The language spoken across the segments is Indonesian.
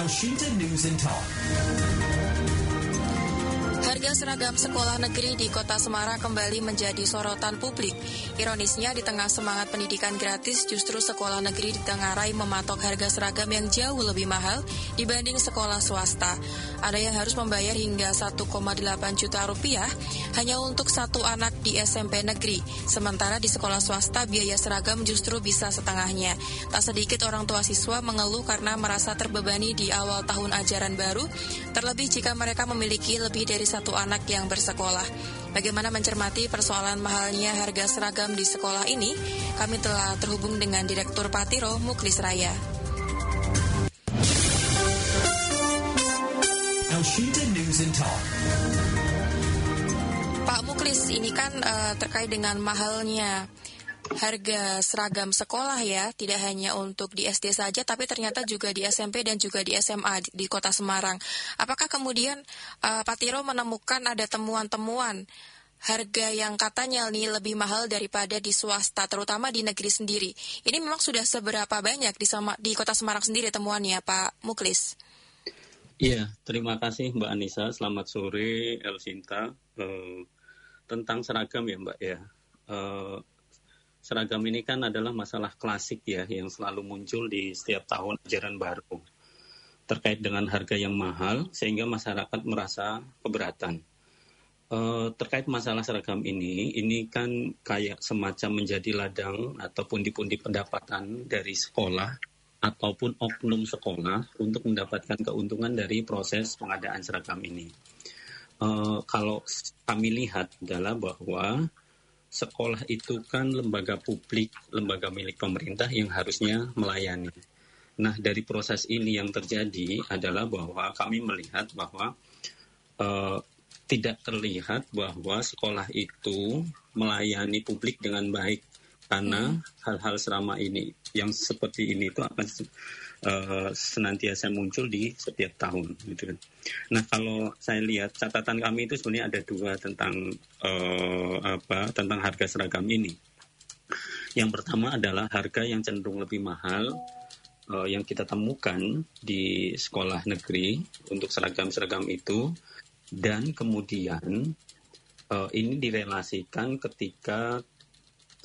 Elshinta News and Talk. Harga seragam sekolah negeri di Kota Semarang kembali menjadi sorotan publik. Ironisnya, di tengah semangat pendidikan gratis, justru sekolah negeri ditengarai mematok harga seragam yang jauh lebih mahal dibanding sekolah swasta. Ada yang harus membayar hingga 1,8 juta rupiah hanya untuk satu anak di SMP negeri. Sementara di sekolah swasta, biaya seragam justru bisa setengahnya. Tak sedikit orang tua siswa mengeluh karena merasa terbebani di awal tahun ajaran baru, terlebih jika mereka memiliki lebih dari satu anak yang bersekolah. Bagaimana mencermati persoalan mahalnya harga seragam di sekolah ini? Kami telah terhubung dengan Direktur Patiro, Muklis Raya. Elshinta News and Talk. Pak Muklis, ini kan terkait dengan mahalnya harga seragam sekolah ya, tidak hanya untuk di SD saja, tapi ternyata juga di SMP dan juga di SMA di Kota Semarang. Apakah kemudian Pak Tiro menemukan ada temuan-temuan harga yang katanya ini lebih mahal daripada di swasta, terutama di negeri sendiri? Ini memang sudah seberapa banyak di Kota Semarang sendiri temuannya, Pak Muklis? Iya, terima kasih Mbak Anissa. Selamat sore, Elshinta. Tentang seragam ya Mbak ya. Seragam ini kan adalah masalah klasik ya, yang selalu muncul di setiap tahun ajaran baru. Terkait dengan harga yang mahal, sehingga masyarakat merasa keberatan. Terkait masalah seragam ini kan kayak semacam menjadi ladang atau pundi-pundi pendapatan dari sekolah, ataupun oknum sekolah untuk mendapatkan keuntungan dari proses pengadaan seragam ini. Kalau kami lihat adalah bahwa sekolah itu kan lembaga publik, lembaga milik pemerintah yang harusnya melayani. Nah, dari proses ini yang terjadi adalah bahwa kami melihat bahwa tidak terlihat bahwa sekolah itu melayani publik dengan baik. Karena hal-hal selama ini, yang seperti ini itu akan senantiasa muncul di setiap tahun, gitu kan. Nah, kalau saya lihat catatan kami itu sebenarnya ada dua tentang tentang harga seragam ini. Yang pertama adalah harga yang cenderung lebih mahal yang kita temukan di sekolah negeri untuk seragam-seragam itu, dan kemudian ini direlasikan ketika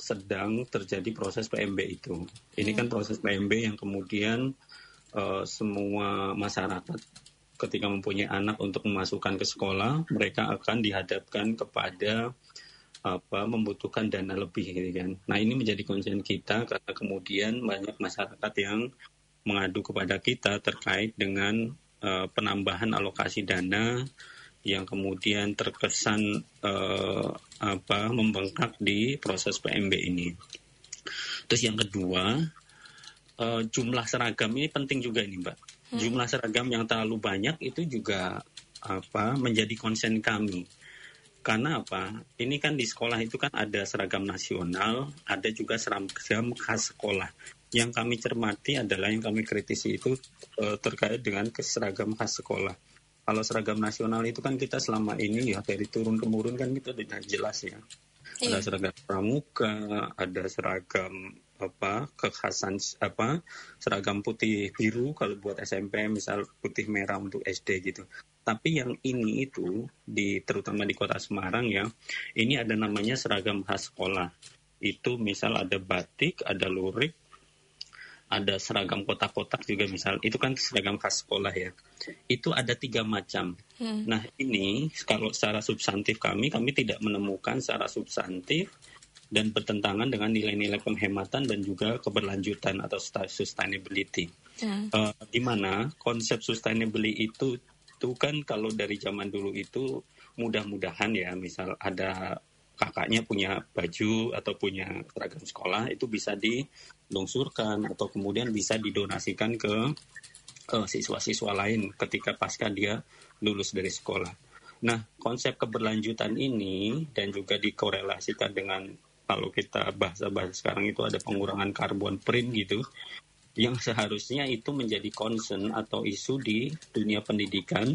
sedang terjadi proses PMB itu. Ini kan proses PMB yang kemudian semua masyarakat ketika mempunyai anak untuk memasukkan ke sekolah, mereka akan dihadapkan kepada membutuhkan dana lebih, gitu kan. Nah, ini menjadi concern kita karena kemudian banyak masyarakat yang mengadu kepada kita terkait dengan penambahan alokasi dana yang kemudian terkesan membengkak di proses PMB ini. Terus yang kedua, jumlah seragam ini penting juga ini, Mbak. Jumlah seragam yang terlalu banyak itu juga menjadi concern kami. Karena apa? Ini kan di sekolah itu kan ada seragam nasional, ada juga seragam khas sekolah. Yang kami cermati adalah, yang kami kritisi itu terkait dengan seragam khas sekolah. Kalau seragam nasional itu kan kita selama ini ya dari turun-temurun kan kita tidak jelas ya. Ada seragam pramuka, ada seragam kekhasan seragam putih biru kalau buat SMP, misal putih merah untuk SD gitu. Tapi yang ini itu terutama di Kota Semarang ya, ini ada namanya seragam khas sekolah. Itu misal ada batik, ada lurik, ada seragam kotak-kotak juga misal. Itu kan seragam khas sekolah ya. Itu ada 3 macam. Nah, ini kalau secara substantif kami tidak menemukan secara substantif dan bertentangan dengan nilai-nilai penghematan dan juga keberlanjutan atau sustainability. Di mana konsep sustainability itu kan kalau dari zaman dulu itu mudah-mudahan ya, misal ada kakaknya punya baju atau punya seragam sekolah, itu bisa dilungsurkan atau kemudian bisa didonasikan ke siswa-siswa lain ketika pasca dia lulus dari sekolah. Nah, konsep keberlanjutan ini dan juga dikorelasikan dengan, kalau kita bahasa sekarang itu ada pengurangan carbon print gitu, yang seharusnya itu menjadi concern atau isu di dunia pendidikan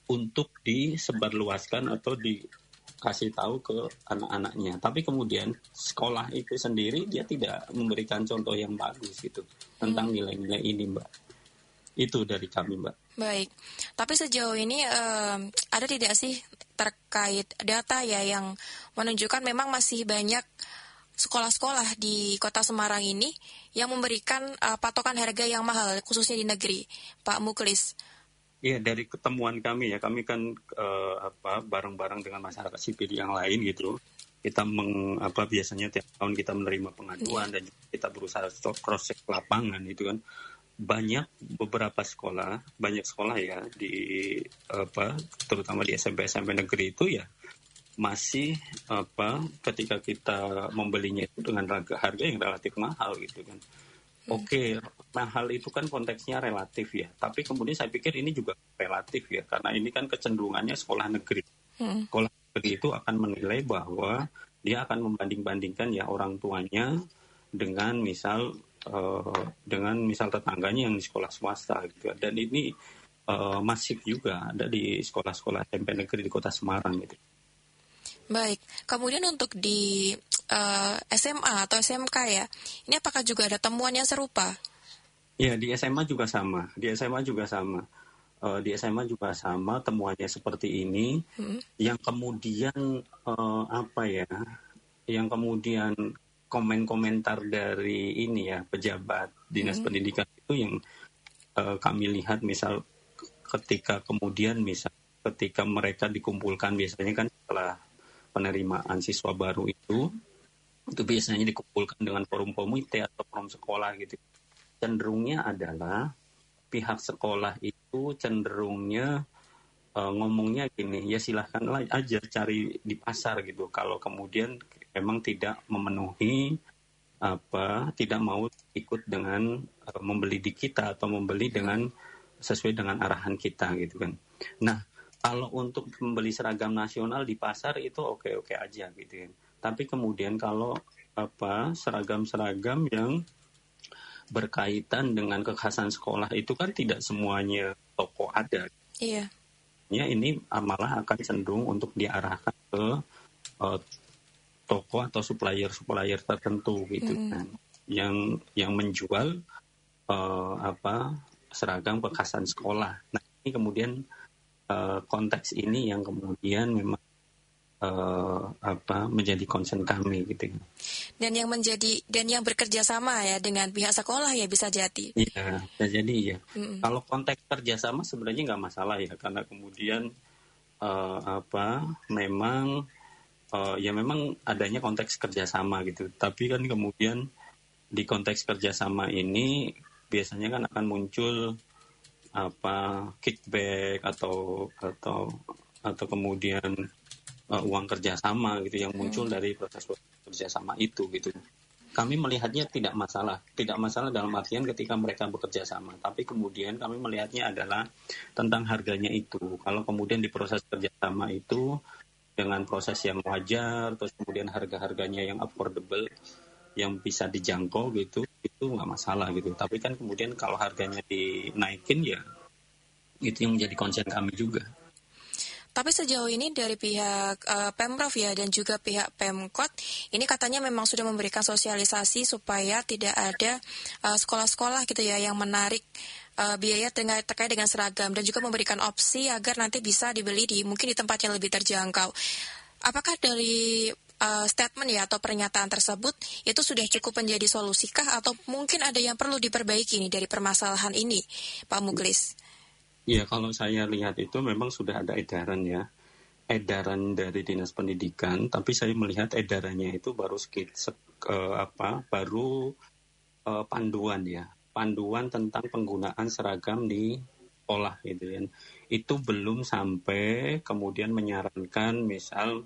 untuk disebarluaskan atau dikasih tahu ke anak-anaknya. Tapi kemudian sekolah itu sendiri dia tidak memberikan contoh yang bagus gitu tentang nilai-nilai ini, Mbak. Itu dari kami, Mbak. Baik, tapi sejauh ini ada tidak sih terkait data ya yang menunjukkan memang masih banyak sekolah-sekolah di Kota Semarang ini yang memberikan patokan harga yang mahal, khususnya di negeri, Pak Muklis? Iya, dari ketemuan kami ya, kami kan bareng-bareng dengan masyarakat sipil yang lain gitu. Kita biasanya tiap tahun kita menerima pengaduan dan kita berusaha cross check lapangan itu kan. Beberapa sekolah, banyak sekolah ya di terutama di SMP negeri itu ya masih ketika kita membelinya itu dengan harga yang relatif mahal gitu kan. Oke, mahal itu kan konteksnya relatif ya. Tapi kemudian saya pikir ini juga relatif ya, karena ini kan kecenderungannya sekolah negeri. Sekolah negeri itu akan menilai bahwa dia akan membanding-bandingkan ya orang tuanya dengan misal tetangganya yang di sekolah swasta gitu. Dan ini masif juga ada di sekolah-sekolah SMP negeri di Kota Semarang gitu. Baik, kemudian untuk di SMA atau SMK ya, ini apakah juga ada temuan yang serupa? Ya, di SMA juga sama. Di SMA juga sama temuannya seperti ini. Yang kemudian yang kemudian komen-komentar dari ini ya pejabat dinas pendidikan itu yang kami lihat misal ketika mereka dikumpulkan biasanya kan setelah penerimaan siswa baru itu biasanya dikumpulkan dengan forum komite atau forum sekolah gitu. Cenderungnya adalah pihak sekolah itu cenderungnya ngomongnya gini, ya silahkan aja cari di pasar gitu. Kalau kemudian memang tidak memenuhi tidak mau ikut dengan membeli di kita atau membeli dengan sesuai dengan arahan kita gitu kan. Nah, kalau untuk membeli seragam nasional di pasar itu oke-oke aja gitu kan. Tapi kemudian kalau seragam-seragam yang berkaitan dengan kekhasan sekolah itu kan tidak semuanya toko ada. Iya. Ya, ini malah akan cenderung untuk diarahkan ke toko atau supplier tertentu gitu kan. Yang menjual seragam kekhasan sekolah. Nah, ini kemudian konteks ini yang kemudian memang menjadi concern kami gitu. Dan yang bekerja sama ya dengan pihak sekolah ya bisa jadi. Iya, bisa jadi ya. Kalau konteks kerjasama sebenarnya nggak masalah ya, karena kemudian memang adanya konteks kerjasama gitu. Tapi kan kemudian di konteks kerjasama ini biasanya kan akan muncul kickback atau kemudian uang kerjasama gitu yang muncul dari proses kerjasama itu gitu. Kami melihatnya tidak masalah dalam artian ketika mereka bekerja sama, tapi kemudian kami melihatnya adalah tentang harganya itu. Kalau kemudian di proses kerjasama itu dengan proses yang wajar, terus kemudian harga-harganya yang affordable, yang bisa dijangkau gitu, itu nggak masalah gitu. Tapi kan kemudian kalau harganya dinaikin ya itu yang menjadi concern kami juga. Tapi sejauh ini dari pihak Pemprov ya dan juga pihak Pemkot, ini katanya memang sudah memberikan sosialisasi supaya tidak ada sekolah-sekolah gitu ya yang menarik biaya terkait dengan seragam dan juga memberikan opsi agar nanti bisa dibeli mungkin di tempat yang lebih terjangkau. Apakah dari statement ya atau pernyataan tersebut itu sudah cukup menjadi solusikah atau mungkin ada yang perlu diperbaiki nih dari permasalahan ini, Pak Muklis? Iya, kalau saya lihat itu memang sudah ada edaran dari Dinas Pendidikan, tapi saya melihat edarannya itu baru panduan tentang penggunaan seragam di sekolah gitu kan. Itu belum sampai kemudian menyarankan misal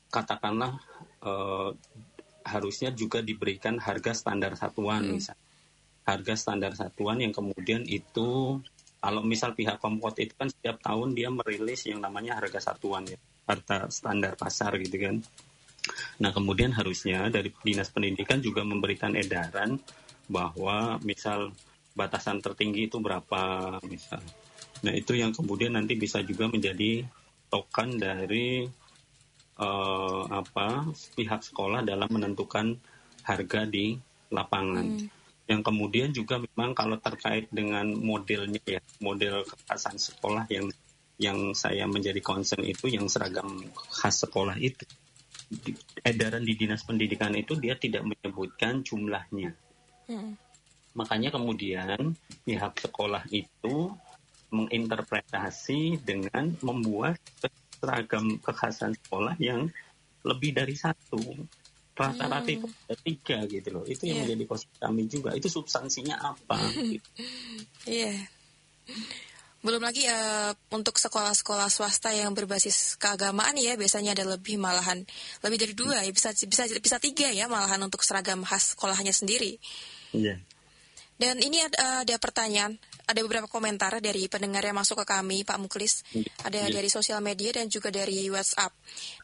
katakanlah harusnya juga diberikan harga standar satuan misalnya. Harga standar satuan yang kemudian itu kalau misal pihak Pemkot itu kan setiap tahun dia merilis yang namanya harga satuan ya, harga standar pasar gitu kan. Nah kemudian harusnya dari Dinas Pendidikan juga memberikan edaran bahwa misal batasan tertinggi itu berapa misal. Nah itu yang kemudian nanti bisa juga menjadi tokan dari pihak sekolah dalam menentukan harga di lapangan. Yang kemudian juga memang kalau terkait dengan modelnya ya, model kekhasan sekolah yang saya menjadi concern itu yang seragam khas sekolah itu. Edaran di Dinas Pendidikan itu dia tidak menyebutkan jumlahnya. Makanya kemudian pihak sekolah itu menginterpretasi dengan membuat seragam kekhasan sekolah yang lebih dari satu. Rata-rata itu ada 3 gitu loh. Itu yang menjadi concern kami juga. Itu substansinya apa? Gitu. Belum lagi untuk sekolah-sekolah swasta yang berbasis keagamaan ya, biasanya ada malahan lebih dari 2 ya, bisa 3 ya malahan untuk seragam khas sekolahnya sendiri. Iya. Dan ini ada pertanyaan, ada beberapa komentar dari pendengar yang masuk ke kami, Pak Muklis. Ada dari sosial media dan juga dari WhatsApp.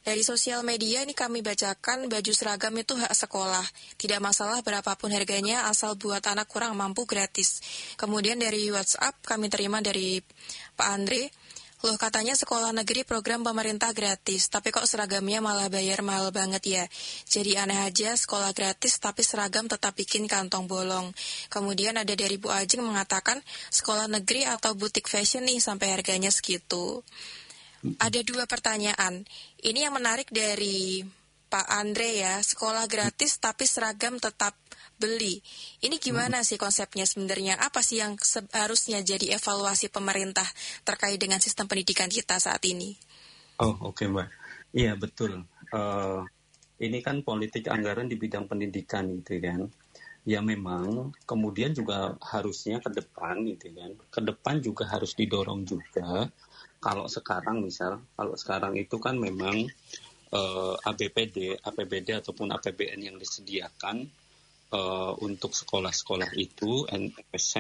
Dari sosial media ini kami bacakan, baju seragam itu hak sekolah. Tidak masalah berapapun harganya, asal buat anak kurang mampu gratis. Kemudian dari WhatsApp kami terima dari Pak Andre. Loh, katanya sekolah negeri program pemerintah gratis, tapi kok seragamnya malah bayar mahal banget ya. Jadi aneh aja, sekolah gratis tapi seragam tetap bikin kantong bolong. Kemudian ada dari Bu Ajeng mengatakan, sekolah negeri atau butik fashion nih sampai harganya segitu. Ada 2 pertanyaan. Ini yang menarik dari Pak Andre ya, sekolah gratis tapi seragam tetap beli. Ini gimana sih konsepnya sebenarnya? Apa sih yang seharusnya jadi evaluasi pemerintah terkait dengan sistem pendidikan kita saat ini? Oh, oke, Mbak. Iya, betul. Ini kan politik anggaran di bidang pendidikan gitu kan. Ya memang kemudian juga harusnya ke depan gitu kan. Ke depan juga harus didorong juga. Kalau sekarang itu kan memang APBD ataupun APBN yang disediakan untuk sekolah-sekolah itu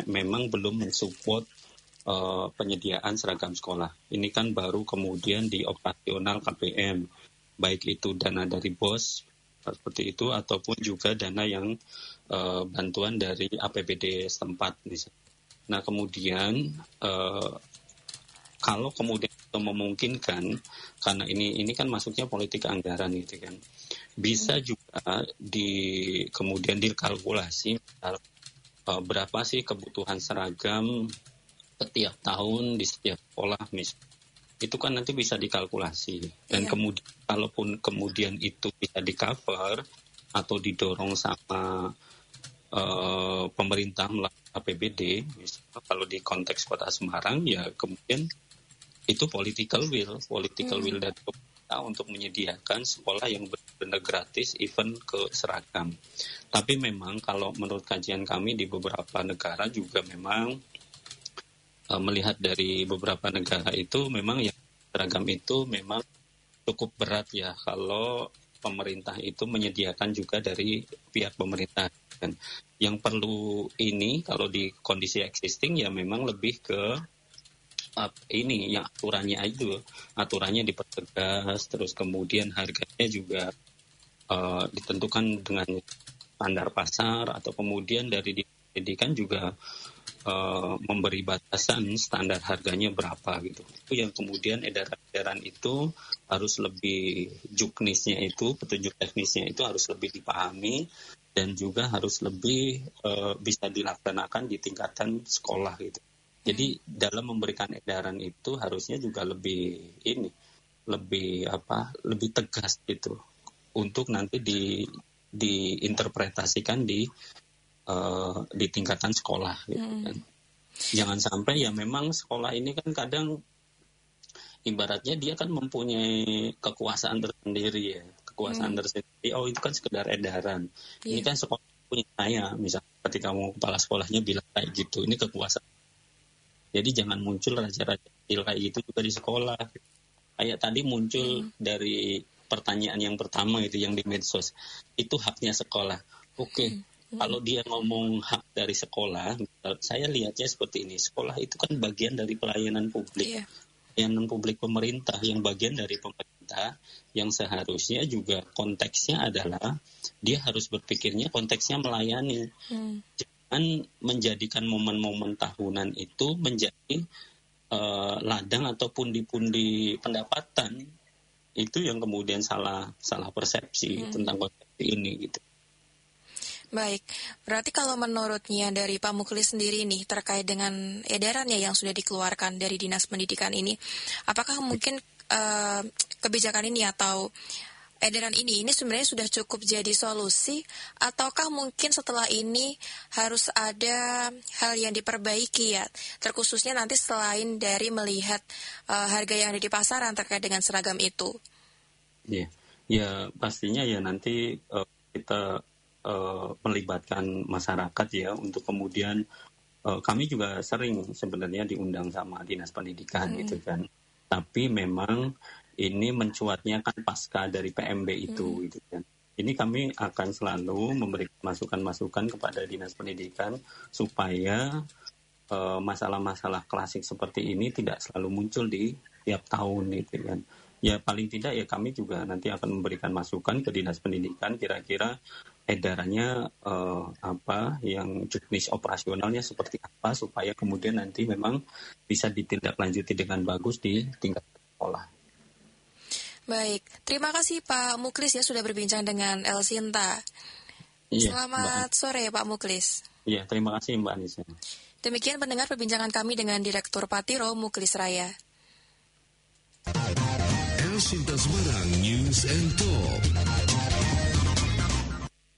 memang belum mensupport penyediaan seragam sekolah. Ini kan baru kemudian di operasional KPM, baik itu dana dari BOS seperti itu ataupun juga dana yang bantuan dari APBD setempat. Nah kemudian kalau kemudian itu memungkinkan, karena ini kan masuknya politik anggaran gitu kan, bisa juga kemudian dikalkulasi berapa sih kebutuhan seragam setiap tahun di setiap sekolah misalnya. Itu kan nanti bisa dikalkulasi dan kemudian kalaupun kemudian itu bisa di-cover atau didorong sama pemerintah melalui APBD, misalnya kalau di konteks Kota Semarang ya kemudian itu political will dari pemerintah untuk menyediakan sekolah yang benar-benar gratis even ke seragam. Tapi memang kalau menurut kajian kami di beberapa negara juga memang melihat dari beberapa negara itu memang ya seragam itu memang cukup berat ya kalau pemerintah itu menyediakan juga dari pihak pemerintah. Dan yang perlu ini kalau di kondisi existing ya memang lebih ke ini yang aturannya dipertegas, terus kemudian harganya juga ditentukan dengan standar pasar atau kemudian dari pendidikan juga memberi batasan standar harganya berapa gitu. Itu yang kemudian edaran itu harus lebih juknisnya itu, petunjuk teknisnya itu harus lebih dipahami dan juga harus lebih bisa dilaksanakan di tingkatan sekolah gitu. Jadi dalam memberikan edaran itu harusnya juga lebih tegas gitu untuk nanti diinterpretasikan di tingkatan sekolah gitu kan. Jangan sampai ya memang sekolah ini kan kadang ibaratnya dia kan mempunyai kekuasaan tersendiri ya, tersendiri. Oh itu kan sekedar edaran. Ini kan sekolah punya saya, misalnya ketika mau kepala sekolahnya bilang kayak gitu, ini kekuasaan. Jadi jangan muncul raja-raja kecil kayak gitu juga di sekolah. Kayak tadi muncul dari pertanyaan yang pertama itu yang di medsos, itu haknya sekolah. Oke. Kalau dia ngomong hak dari sekolah, saya lihatnya seperti ini. Sekolah itu kan bagian dari pelayanan publik. Pelayanan publik pemerintah, yang bagian dari pemerintah, yang seharusnya juga konteksnya adalah, dia harus berpikirnya konteksnya melayani. Jangan menjadikan momen-momen tahunan itu menjadi ladang atau pundi-pundi pendapatan. Itu yang kemudian salah persepsi tentang konsep ini gitu. Baik, berarti kalau menurutnya dari Pak Muklis sendiri nih terkait dengan edarannya yang sudah dikeluarkan dari Dinas Pendidikan ini, apakah mungkin kebijakan ini atau edaran ini sebenarnya sudah cukup jadi solusi, ataukah mungkin setelah ini harus ada hal yang diperbaiki ya, terkhususnya nanti selain dari melihat harga yang ada di pasaran terkait dengan seragam itu? Iya, ya pastinya ya nanti kita melibatkan masyarakat ya untuk kemudian kami juga sering sebenarnya diundang sama Dinas Pendidikan gitu kan. Tapi memang ini mencuatnya kan pasca dari PMB itu gitu kan. Ini kami akan selalu memberikan masukan-masukan kepada Dinas Pendidikan supaya masalah-masalah klasik seperti ini tidak selalu muncul di tiap tahun gitu kan. Ya paling tidak ya kami juga nanti akan memberikan masukan ke Dinas Pendidikan kira-kira edarannya apa yang jenis operasionalnya seperti apa supaya kemudian nanti memang bisa ditindaklanjuti dengan bagus di tingkat sekolah. Baik, terima kasih Pak Muklis ya sudah berbincang dengan El Sinta. Selamat sore Pak Muklis. Iya, terima kasih Mbak Anissa. Demikian pendengar perbincangan kami dengan Direktur Patiro Muklis Raya. El Sinta Semarang News and Talk.